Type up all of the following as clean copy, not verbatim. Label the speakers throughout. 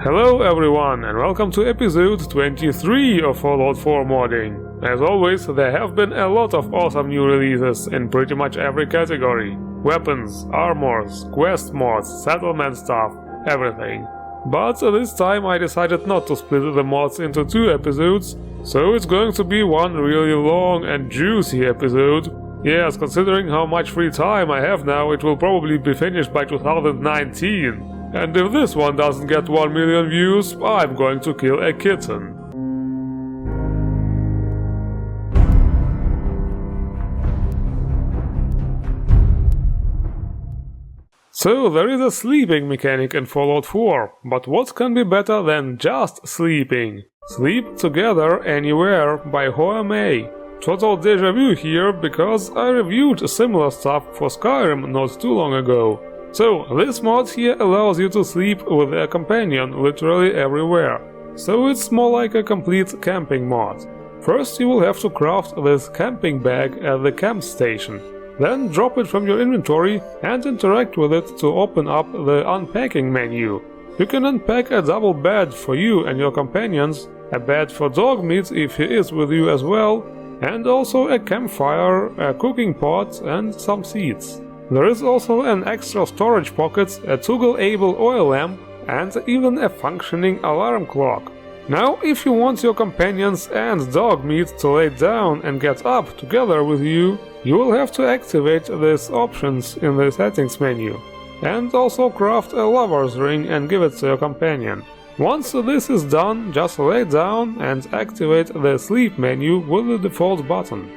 Speaker 1: Hello everyone and welcome to episode 23 of Fallout 4 modding. As always, there have been a lot of awesome new releases in pretty much every category. Weapons, armors, quest mods, settlement stuff, everything. But this time I decided not to split the mods into two episodes, so it's going to be one really long and juicy episode. Yes, considering how much free time I have now, it will probably be finished by 2019. And if this one doesn't get 1 million views, I'm going to kill a kitten. So there is a sleeping mechanic in Fallout 4, but what can be better than just sleeping? Sleep Together Anywhere by Hoamall. Total deja vu here, because I reviewed similar stuff for Skyrim not too long ago. So, this mod here allows you to sleep with a companion literally everywhere. So it's more like a complete camping mod. First you will have to craft this camping bag at the camp station. Then drop it from your inventory and interact with it to open up the unpacking menu. You can unpack a double bed for you and your companions, a bed for Dogmeat if he is with you as well, and also a campfire, a cooking pot and some seeds. There is also an extra storage pocket, a toggle-able oil lamp, and even a functioning alarm clock. Now, if you want your companions and Dogmeat to lay down and get up together with you, you will have to activate these options in the settings menu, and also craft a lover's ring and give it to your companion. Once this is done, just lay down and activate the sleep menu with the default button.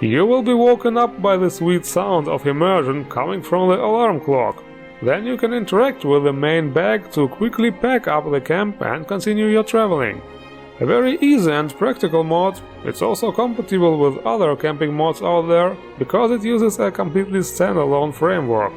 Speaker 1: You will be woken up by the sweet sound of immersion coming from the alarm clock. Then you can interact with the main bag to quickly pack up the camp and continue your traveling. A very easy and practical mod. It's also compatible with other camping mods out there, because it uses a completely standalone framework.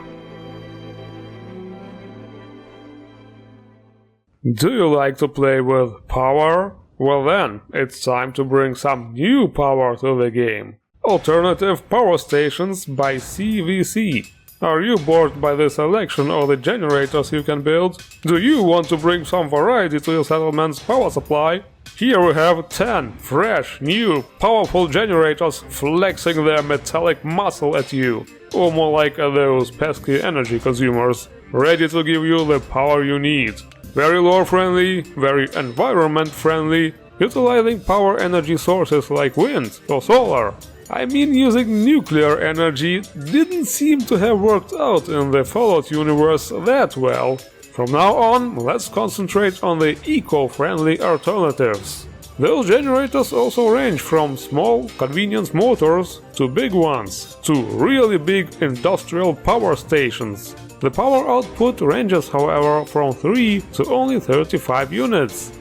Speaker 1: Do you like to play with power? Well then, it's time to bring some new power to the game. Alternative Power Stations by CBBE. Are you bored by the selection of the generators you can build? Do you want to bring some variety to your settlement's power supply? Here we have 10 fresh, new, powerful generators flexing their metallic muscle at you, or more like those pesky energy consumers, ready to give you the power you need. Very lore-friendly, very environment-friendly, utilizing power energy sources like wind or solar. I mean, using nuclear energy didn't seem to have worked out in the Fallout universe that well. From now on, let's concentrate on the eco-friendly alternatives. Those generators also range from small convenience motors to big ones, to really big industrial power stations. The power output ranges, however, from 3 to only 35 units.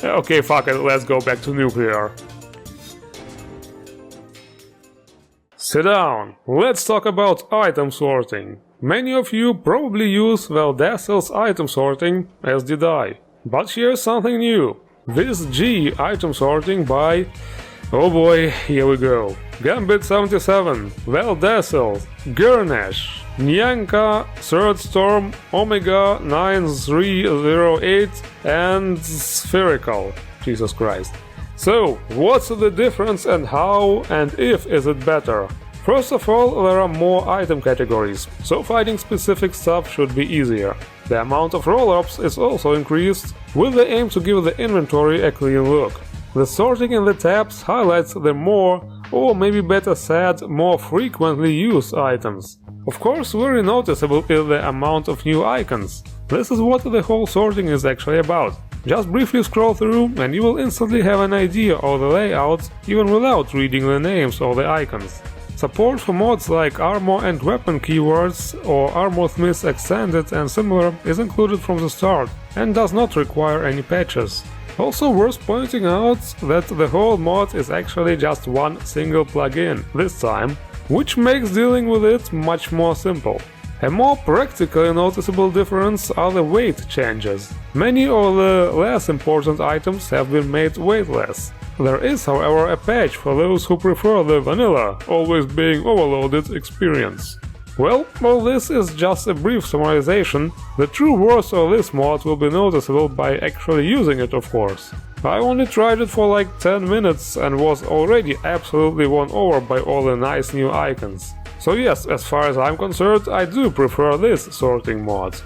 Speaker 1: Okay, fuck it, let's go back to nuclear. Sit down, let's talk about item sorting. Many of you probably use VIS-G's item sorting, as did I. But here's something new. VIS-G item sorting by... oh boy, here we go. Gambit 77, VIS-G, Gurnesh, Nyanka, Thirdstorm, Omega 9308 and Spherical. Jesus Christ. So, what's the difference and how and if is it better? First of all, there are more item categories, so finding specific stuff should be easier. The amount of roll-ups is also increased, with the aim to give the inventory a clean look. The sorting in the tabs highlights the more, or maybe better said, more frequently used items. Of course, very noticeable is the amount of new icons. This is what the whole sorting is actually about. Just briefly scroll through and you will instantly have an idea of the layout, even without reading the names of the icons. Support for mods like armor and weapon keywords or Armorsmith Extended and similar is included from the start and does not require any patches. Also worth pointing out that the whole mod is actually just one single plugin this time, which makes dealing with it much more simple. A more practically noticeable difference are the weight changes. Many of the less important items have been made weightless. There is, however, a patch for those who prefer the vanilla, always being overloaded experience. Well, all this is just a brief summarization. The true worth of this mod will be noticeable by actually using it, of course. I only tried it for like 10 minutes and was already absolutely won over by all the nice new icons. So yes, as far as I'm concerned, I do prefer this sorting mod.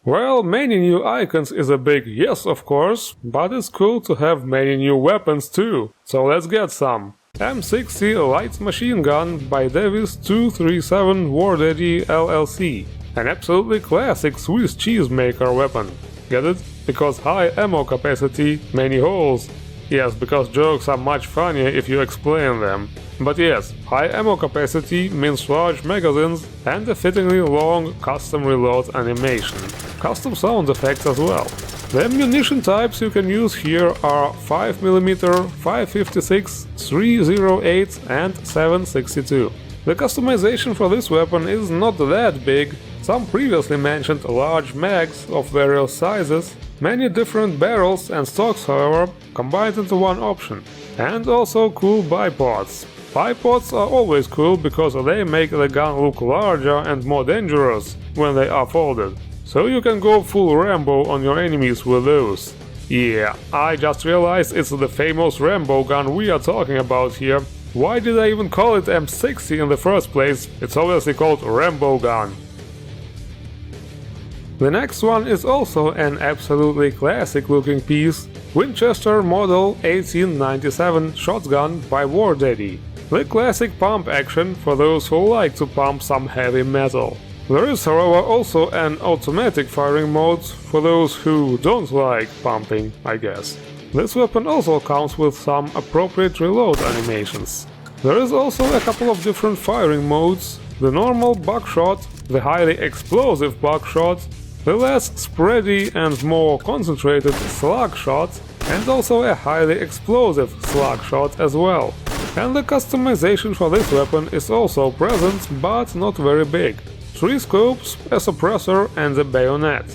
Speaker 1: Well, many new icons is a big yes, of course, but it's cool to have many new weapons too, so let's get some. M60 Light Machinegun by VIS-G Wardaddy LLC. An absolutely classic Swiss cheesemaker weapon. Get it? Because high ammo capacity, many holes. Yes, because jokes are much funnier if you explain them. But yes, high ammo capacity means large magazines and a fittingly long custom reload animation. Custom sound effects as well. The ammunition types you can use here are 5mm, 5.56, 308 and 7.62. The customization for this weapon is not that big. Some previously mentioned large mags of various sizes, many different barrels and stocks, however, combined into one option. And also cool bipods. Bipods are always cool because they make the gun look larger and more dangerous when they are folded. So you can go full Rambo on your enemies with those. Yeah, I just realized it's the famous Rambo gun we are talking about here. Why did I even call it M60 in the first place? It's obviously called Rambo gun. The next one is also an absolutely classic looking piece, Winchester Model 1897 shotgun by Wardaddy. The classic pump action for those who like to pump some heavy metal. There is, however, also an automatic firing mode for those who don't like pumping, I guess. This weapon also comes with some appropriate reload animations. There is also a couple of different firing modes, the normal buckshot, the highly explosive buckshot, the less spready and more concentrated slug shot, and also a highly explosive slug shot as well. And the customization for this weapon is also present, but not very big. 3 scopes, a suppressor and a bayonet.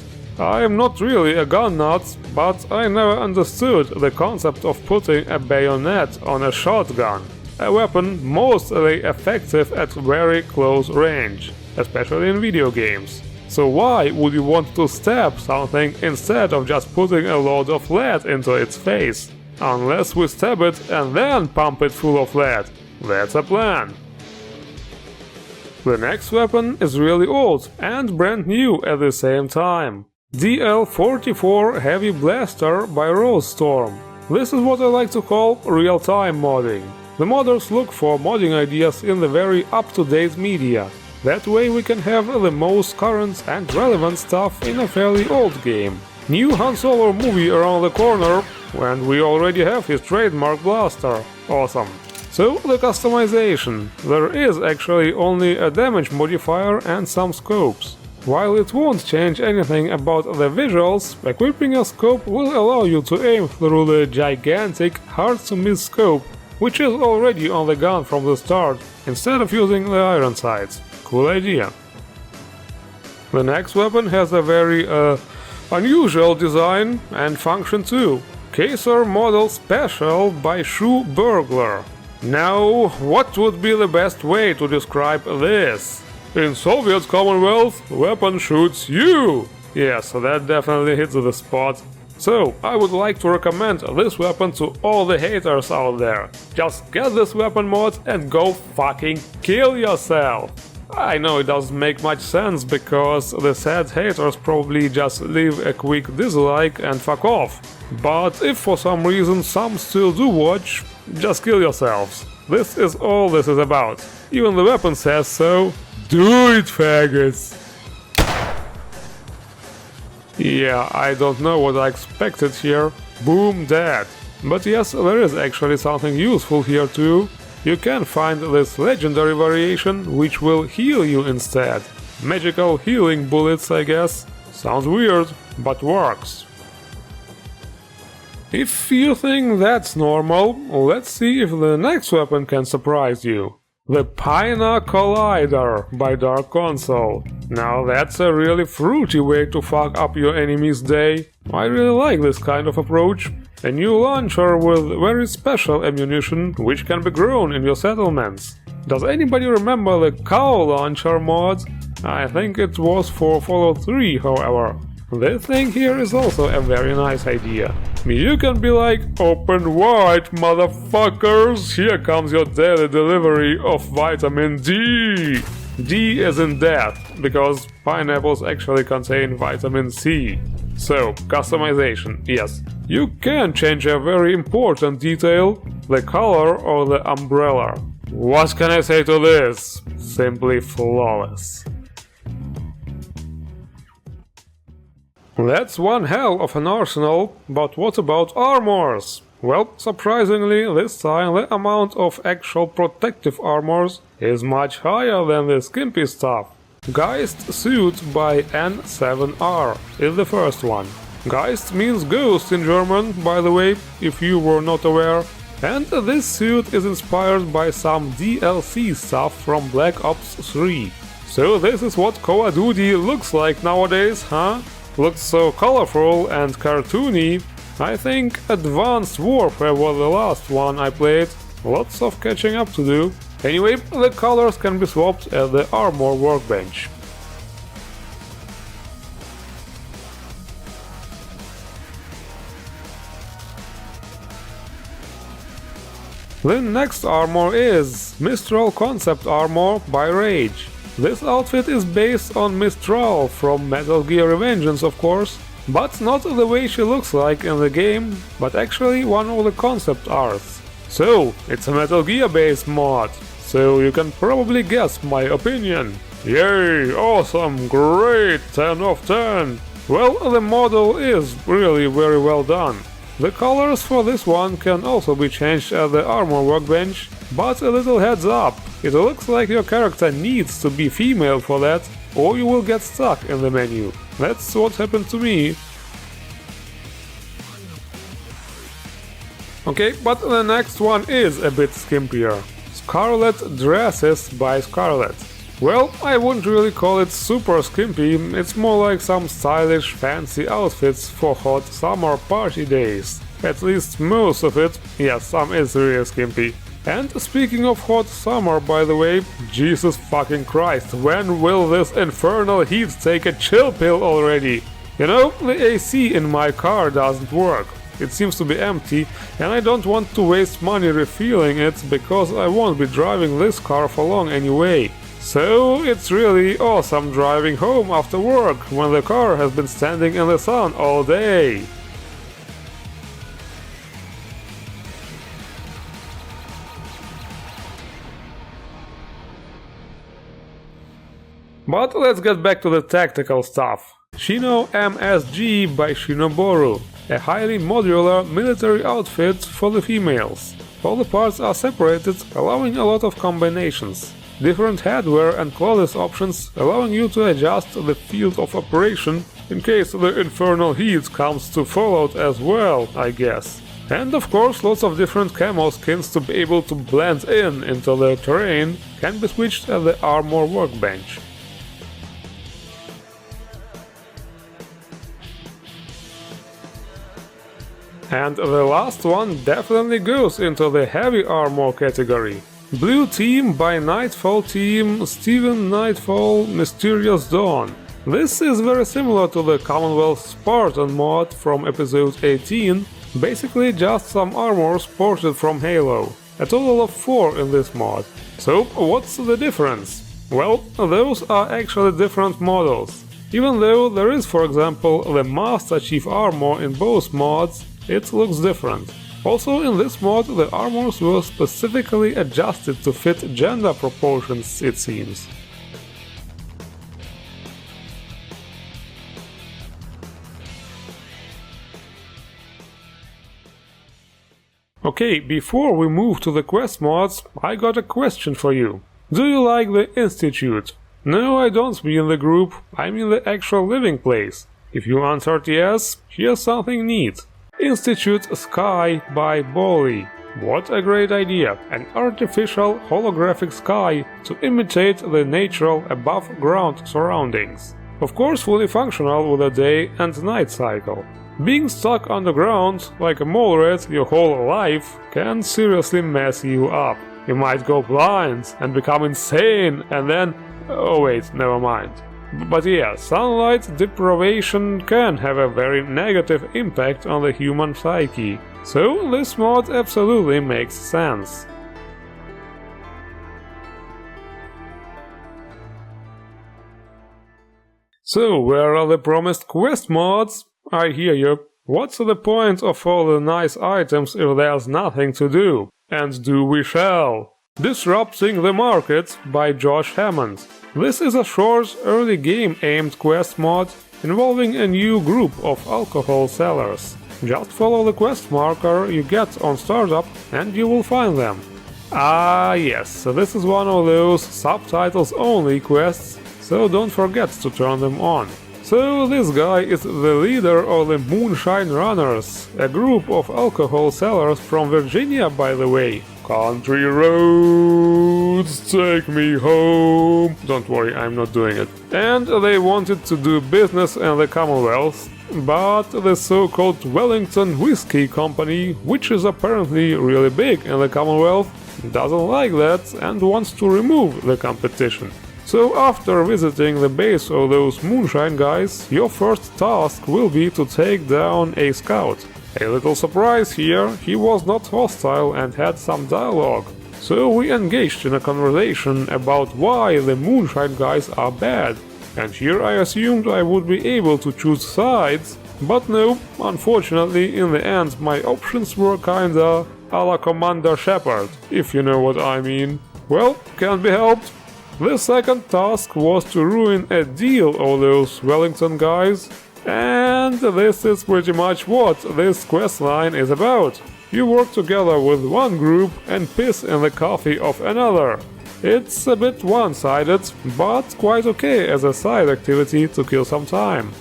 Speaker 1: I am not really a gun nut, but I never understood the concept of putting a bayonet on a shotgun, a weapon mostly effective at very close range, especially in video games. So why would you want to stab something instead of just putting a load of lead into its face? Unless we stab it and then pump it full of lead. That's a plan. The next weapon is really old and brand new at the same time. DL44 Heavy Blaster by Rosestorm. This is what I like to call real-time modding. The modders look for modding ideas in the very up-to-date media. That way we can have the most current and relevant stuff in a fairly old game. New Han Solo movie around the corner, and we already have his trademark blaster. Awesome. So, the customization. There is actually only a damage modifier and some scopes. While it won't change anything about the visuals, equipping a scope will allow you to aim through the gigantic, hard-to-miss scope, which is already on the gun from the start, instead of using the iron sights. Cool idea. The next weapon has a very unusual design and function too. Caesar Model Special by Shoeburglar. Now, what would be the best way to describe this? In Soviet Commonwealth, weapon shoots you! Yes, that definitely hits the spot. So, I would like to recommend this weapon to all the haters out there. Just get this weapon mod and go fucking kill yourself! I know it doesn't make much sense, because the sad haters probably just leave a quick dislike and fuck off. But if for some reason some still do watch, just kill yourselves. This is all this is about. Even the weapon says so. Do it, faggots! Yeah, I don't know what I expected here. Boom, dead. But yes, there is actually something useful here too. You can find this legendary variation, which will heal you instead. Magical healing bullets, I guess. Sounds weird, but works. If you think that's normal, let's see if the next weapon can surprise you. The Pina Collider by darkconsole. Now that's a really fruity way to fuck up your enemy's day. I really like this kind of approach. A new launcher with very special ammunition which can be grown in your settlements. Does anybody remember the cow launcher mod? I think it was for Fallout 3, however. This thing here is also a very nice idea. You can be like, open wide, motherfuckers, here comes your daily delivery of vitamin D. D as in death, because pineapples actually contain vitamin C. So, customization, yes. You can change a very important detail, the color of the umbrella. What can I say to this? Simply flawless. That's one hell of an arsenal, but what about armors? Well, surprisingly, this time the amount of actual protective armors is much higher than the skimpy stuff. Geist Suit by N7R is the first one. Geist means ghost in German, by the way, if you were not aware. And this suit is inspired by some DLC stuff from Black Ops 3. So this is what Call of Duty looks like nowadays, huh? Looks so colorful and cartoony. I think Advanced Warfare was the last one I played. Lots of catching up to do. Anyway, the colors can be swapped at the armor workbench. The next armor is Mistral Concept Armor by Rage. This outfit is based on Mistral from Metal Gear Revengeance, of course, but not the way she looks like in the game, but actually one of the concept arts. So, it's a Metal Gear based mod, so you can probably guess my opinion. Yay, awesome, great, 10 of 10. Well, the model is really very well done. The colors for this one can also be changed at the armor workbench, but a little heads up, it looks like your character needs to be female for that, or you will get stuck in the menu. That's what happened to me. Okay, but the next one is a bit skimpier. Skarlett Dresses by Skarlett. Well, I wouldn't really call it super skimpy, it's more like some stylish, fancy outfits for hot summer party days. At least most of it, yes, some is really skimpy. And speaking of hot summer, by the way, Jesus fucking Christ, when will this infernal heat take a chill pill already? You know, the AC in my car doesn't work. It seems to be empty, and I don't want to waste money refueling it because I won't be driving this car for long anyway. So it's really awesome driving home after work when the car has been standing in the sun all day. But let's get back to the tactical stuff. Shino MSG by Shinoboru, a highly modular military outfit for the females. All the parts are separated, allowing a lot of combinations. Different headwear and clothes options allowing you to adjust the field of operation in case the infernal heat comes to Fallout as well, I guess. And of course lots of different camo skins to be able to blend in into the terrain can be switched at the armor workbench. And the last one definitely goes into the heavy armor category. Blue Team by Nightfall Team, Steven Nightfall, Mysterious Dawn. This is very similar to the Commonwealth Spartan mod from episode 18, basically just some armors ported from Halo. A total of 4 in this mod. So what's the difference? Well, those are actually different models. Even though there is, for example, the Master Chief armor in both mods, it looks different. Also in this mod the armors were specifically adjusted to fit gender proportions, it seems. Okay, before we move to the quest mods, I got a question for you. Do you like the Institute? No, I don't mean the group, I mean the actual living place. If you answered yes, here's something neat. Institute Sky by Bolly. What a great idea! An artificial holographic sky to imitate the natural above-ground surroundings. Of course fully functional with a day and night cycle. Being stuck underground like a mole rat your whole life can seriously mess you up. You might go blind and become insane and then... oh wait, never mind. But yeah, sunlight deprivation can have a very negative impact on the human psyche. So this mod absolutely makes sense. So, where are the promised quest mods? I hear you. What's the point of all the nice items if there's nothing to do? And do we shall? Disrupting the Market by Josh Hammond. This is a short, early game-aimed quest mod involving a new group of alcohol sellers. Just follow the quest marker you get on startup and you will find them. Ah yes, this is one of those subtitles-only quests, so don't forget to turn them on. So this guy is the leader of the Moonshine Runners, a group of alcohol sellers from Virginia, by the way. Country roads, take me home. Don't worry, I'm not doing it. And they wanted to do business in the Commonwealth, but the so-called Wellington Whiskey Company, which is apparently really big in the Commonwealth, doesn't like that and wants to remove the competition. So after visiting the base of those moonshine guys, your first task will be to take down a scout. A little surprise here, he was not hostile and had some dialogue. So we engaged in a conversation about why the moonshine guys are bad. And here I assumed I would be able to choose sides, but no, unfortunately in the end my options were kinda a la Commander Shepard, if you know what I mean. Well, can't be helped. The second task was to ruin a deal of those Wellington guys, and this is pretty much what this questline is about. You work together with one group and piss in the coffee of another. It's a bit one-sided, but quite okay as a side activity to kill some time.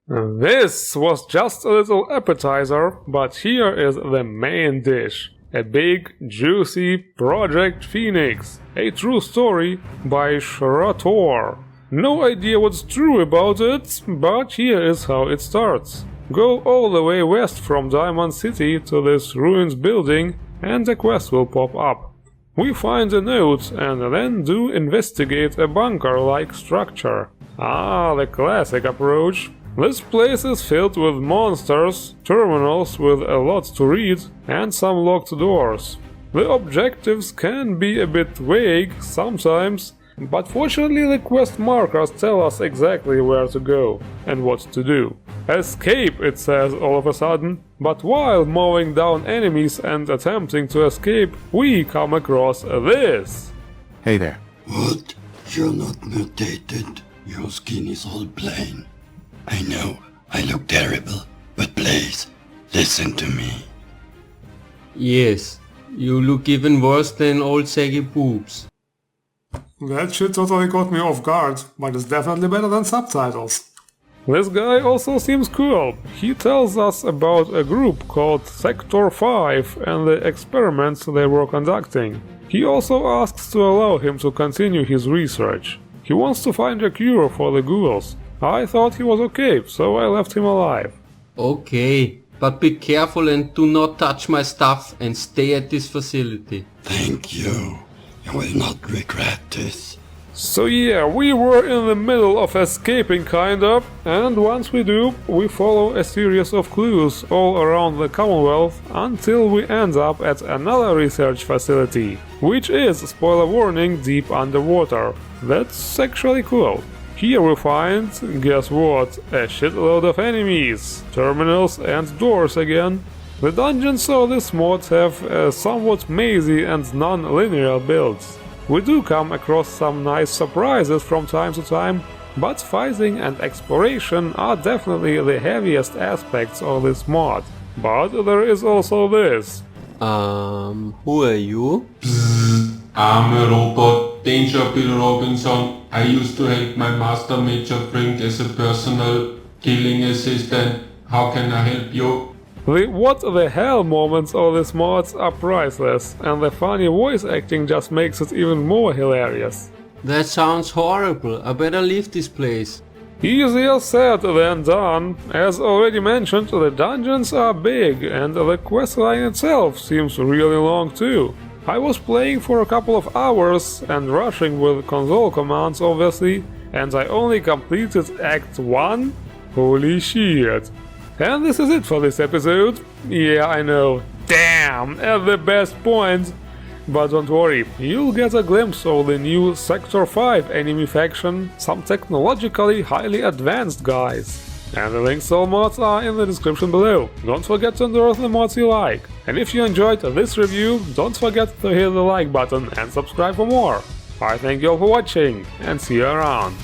Speaker 1: This was just a little appetizer, but here is the main dish. A big, juicy Project Phoenix, a true story by Schrattor. No idea what's true about it, but here is how it starts. Go all the way west from Diamond City to this ruined building and a quest will pop up. We find a note and then do investigate a bunker-like structure. Ah, the classic approach. This place is filled with monsters, terminals with a lot to read, and some locked doors. The objectives can be a bit vague sometimes, but fortunately the quest markers tell us exactly where to go and what to do. Escape, it says all of a sudden, but while mowing down enemies and attempting to escape, we come across this.
Speaker 2: Hey there.
Speaker 3: What? You're not mutated. Your skin is all plain. I know, I look terrible, but please, listen to me.
Speaker 4: Yes, you look even worse than old saggy boobs.
Speaker 5: That shit totally caught me off guard, but it's definitely better than subtitles.
Speaker 1: This guy also seems cool. He tells us about a group called Sector 5 and the experiments they were conducting. He also asks to allow him to continue his research. He wants to find a cure for the ghouls. I thought he was okay, so I left him alive.
Speaker 4: Okay, but be careful and do not touch my stuff and stay at this facility.
Speaker 3: Thank you. You will not regret this.
Speaker 1: So yeah, we were in the middle of escaping kinda, and once we do, we follow a series of clues all around the Commonwealth until we end up at another research facility, which is, spoiler warning, deep underwater. That's actually cool. Here we find, guess what, a shitload of enemies, terminals and doors again. The dungeons of this mod have somewhat mazy and non-linear builds. We do come across some nice surprises from time to time, but fighting and exploration are definitely the heaviest aspects of this mod. But there is also this.
Speaker 4: Who are you?
Speaker 6: I'm a robot, Danger Bill Robinson. I used to help my master Major Brink as a personal killing assistant. How can I help you?
Speaker 1: The what the hell moments of these mods are priceless, and the funny voice acting just makes it even more hilarious.
Speaker 4: That sounds horrible. I better leave this place.
Speaker 1: Easier said than done. As already mentioned, the dungeons are big, and the questline itself seems really long too. I was playing for a couple of hours and rushing with console commands obviously, and I only completed Act 1? Holy shit. And this is it for this episode. Yeah, I know. Damn, at the best point. But don't worry, you'll get a glimpse of the new Sector 5 enemy faction, some technologically highly advanced guys. And the links to all mods are in the description below. Don't forget to endorse the mods you like. And if you enjoyed this review, don't forget to hit the like button and subscribe for more. I thank you all for watching, and see you around.